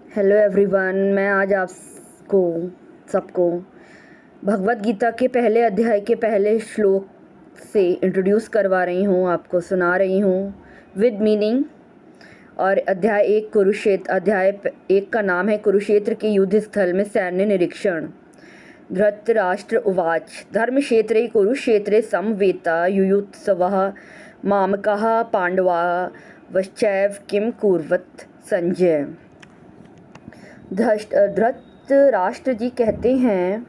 Hello everyone, मैं आज आपको सबको भगवत गीता के पहले अध्याय के पहले श्लोक से इंट्रोड्यूस करवा रही हूँ, आपको सुना रही हूँ विद मीनिंग। और अध्याय 1 का नाम है कुरुक्षेत्र के युद्ध स्थल में सैन्य निरीक्षण। धृतराष्ट्र उवाच धर्मक्षेत्रे कुरुक्षेत्रे समवेता युयुत्सवः मामकाः पांडवाश्चैव किं कुर्वत संजय। धृतराष्ट्र जी कहते हैं,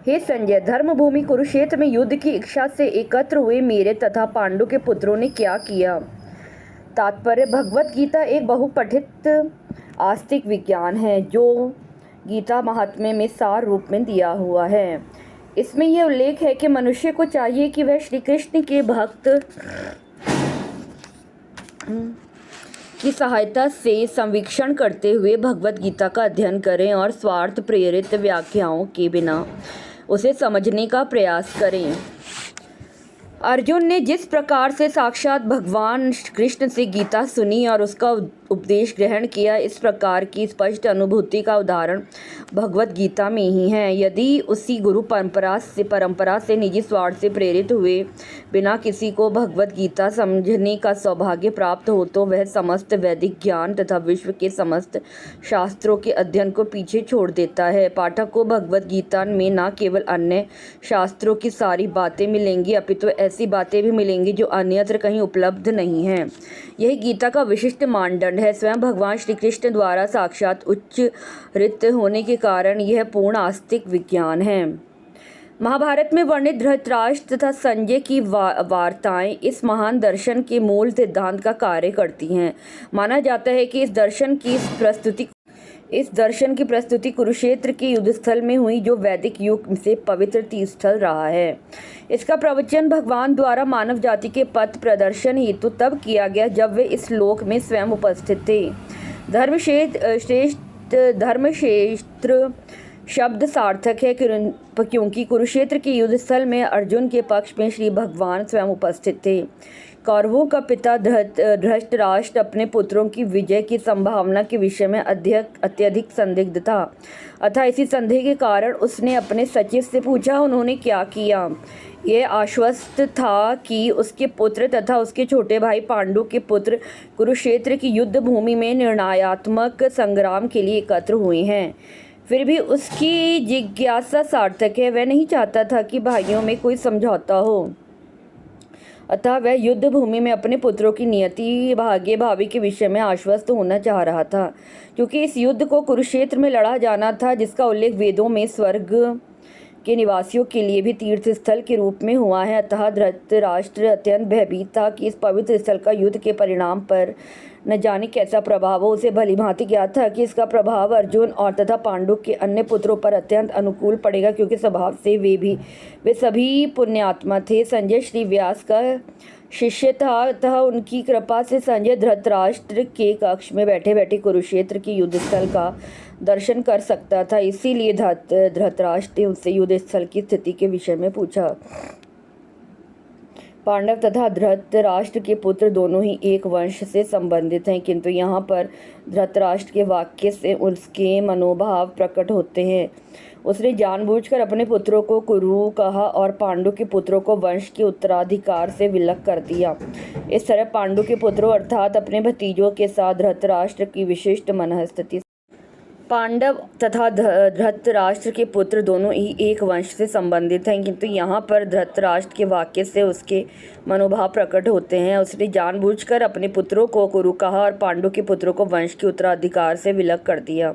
हे संजय, धर्मभूमि कुरुक्षेत्र में युद्ध की इच्छा से एकत्र हुए मेरे तथा पांडु के पुत्रों ने क्या किया। तात्पर्य: भगवत गीता एक बहुपठित आस्तिक विज्ञान है जो गीता महात्म्य में सार रूप में दिया हुआ है। इसमें यह उल्लेख है कि मनुष्य को चाहिए कि वह श्री कृष्ण के भक्त की सहायता से संवीक्षण करते हुए भगवत गीता का अध्ययन करें और स्वार्थ प्रेरित व्याख्याओं के बिना उसे समझने का प्रयास करें। अर्जुन ने जिस प्रकार से साक्षात भगवान कृष्ण से गीता सुनी और उसका उपदेश ग्रहण किया, इस प्रकार की स्पष्ट अनुभूति का उदाहरण भगवत गीता में ही है। यदि उसी गुरु परंपरा से निजी स्वार्थ से प्रेरित हुए बिना किसी को भगवत गीता समझने का सौभाग्य प्राप्त हो तो वह समस्त वैदिक ज्ञान तथा विश्व के समस्त शास्त्रों के अध्ययन को पीछे छोड़ देता है। पाठक को भगवत गीता में न केवल अन्य शास्त्रों की सारी बातें मिलेंगी, अपितु ऐसी बातें भी मिलेंगी जो अन्यत्र कहीं उपलब्ध नहीं हैं। यही गीता का विशिष्ट मानदंड है। स्वयं भगवान श्री कृष्ण द्वारा साक्षात उच्चरित होने के कारण यह पूर्ण आस्तिक विज्ञान है। महाभारत में वर्णित धृतराष्ट्र तथा संजय की वार्ताएं इस महान दर्शन के मूल सिद्धांत का कार्य करती हैं। माना जाता है कि इस दर्शन की प्रस्तुति कुरुक्षेत्र के युद्धस्थल में हुई, जो वैदिक युग से पवित्र तीर्थस्थल रहा है। इसका प्रवचन भगवान द्वारा मानव जाति के पथ प्रदर्शन हेतु तब किया गया जब वे इस लोक में स्वयं उपस्थित थे। धर्मक्षेत्र शब्द सार्थक है क्योंकि कुरुक्षेत्र के युद्धस्थल में अर्जुन के पक्ष में श्री भगवान स्वयं उपस्थित थे। कौरवों का पिता धृतराष्ट्र अपने पुत्रों की विजय की संभावना के विषय में अत्यधिक संदिग्ध था। अतः इसी संदेह के कारण उसने अपने सचिव से पूछा, उन्होंने क्या किया। यह आश्वस्त था कि उसके पुत्र तथा उसके छोटे भाई पांडु के पुत्र कुरुक्षेत्र की युद्ध भूमि में निर्णयात्मक संग्राम के लिए एकत्र हुए हैं। फिर भी उसकी जिज्ञासा सार्थक है। वह नहीं चाहता था कि भाइयों में कोई समझौता हो, अतः वह युद्ध भूमि में अपने पुत्रों की नियति भावी के विषय में आश्वस्त होना चाह रहा था। क्योंकि इस युद्ध को कुरुक्षेत्र में लड़ा जाना था, जिसका उल्लेख वेदों में स्वर्ग के निवासियों के लिए भी तीर्थस्थल के रूप में हुआ है। अतः धृतराष्ट्र अत्यंत भयभीत था कि इस पवित्र स्थल का युद्ध के परिणाम पर न जाने कैसा प्रभाव हो। उसे भलीभांति ज्ञात था कि इसका प्रभाव अर्जुन और तथा पांडु के अन्य पुत्रों पर अत्यंत अनुकूल पड़ेगा, क्योंकि स्वभाव से वे सभी पुण्यात्मा थे। संजय श्री व्यास का शिष्य था, अतः उनकी कृपा से संजय धृतराष्ट्र के कक्ष में बैठे बैठे कुरुक्षेत्र की युद्धस्थल का दर्शन कर सकता था। इसीलिए धृतराष्ट्र ने उससे युद्धस्थल की स्थिति के विषय में पूछा। पांडव तथा धृतराष्ट्र के पुत्र दोनों ही एक वंश से संबंधित हैं, किंतु यहाँ पर धृतराष्ट्र के वाक्य से उसके मनोभाव प्रकट होते हैं। उसने जानबूझकर अपने पुत्रों को कुरु कहा और पांडु के पुत्रों को वंश के उत्तराधिकार से विलग कर दिया। इस तरह पांडु के पुत्रों अर्थात अपने भतीजों के साथ धृतराष्ट्र की विशिष्ट मनःस्थिति। पांडव तथा धृतराष्ट्र के पुत्र दोनों ही एक वंश से संबंधित हैं, किंतु यहाँ पर धृतराष्ट्र के वाक्य से उसके मनोभाव प्रकट होते हैं। उसने जानबूझकर अपने पुत्रों को कुरु कहा और पांडु के पुत्रों को वंश के उत्तराधिकार से विलग कर दिया।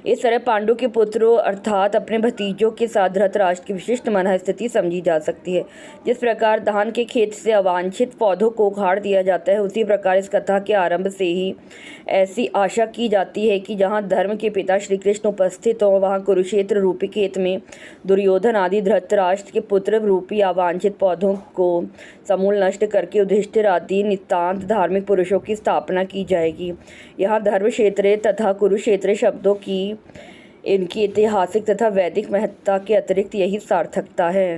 इस तरह पांडु के पुत्रों अर्थात अपने भतीजों के साथ धृतराष्ट्र की विशिष्ट मनःस्थिति समझी जा सकती है। जिस प्रकार धान के खेत से अवांछित पौधों को उखाड़ दिया जाता है, उसी प्रकार इस कथा के आरंभ से ही ऐसी आशा की जाती है कि जहाँ धर्म के पिता श्री कृष्ण उपस्थित हो, वहाँ कुरुक्षेत्र रूपी खेत में दुर्योधन आदि धृतराष्ट्र के पुत्र रूपी अवांछित पौधों को समूल नष्ट करके युधिष्ठिर आदि नितांत धार्मिक पुरुषों की स्थापना की जाएगी। यहाँ धर्म क्षेत्र तथा कुरुक्षेत्र शब्दों की इनकी ऐतिहासिक तथा वैदिक महत्ता के अतिरिक्त यही सार्थकता है।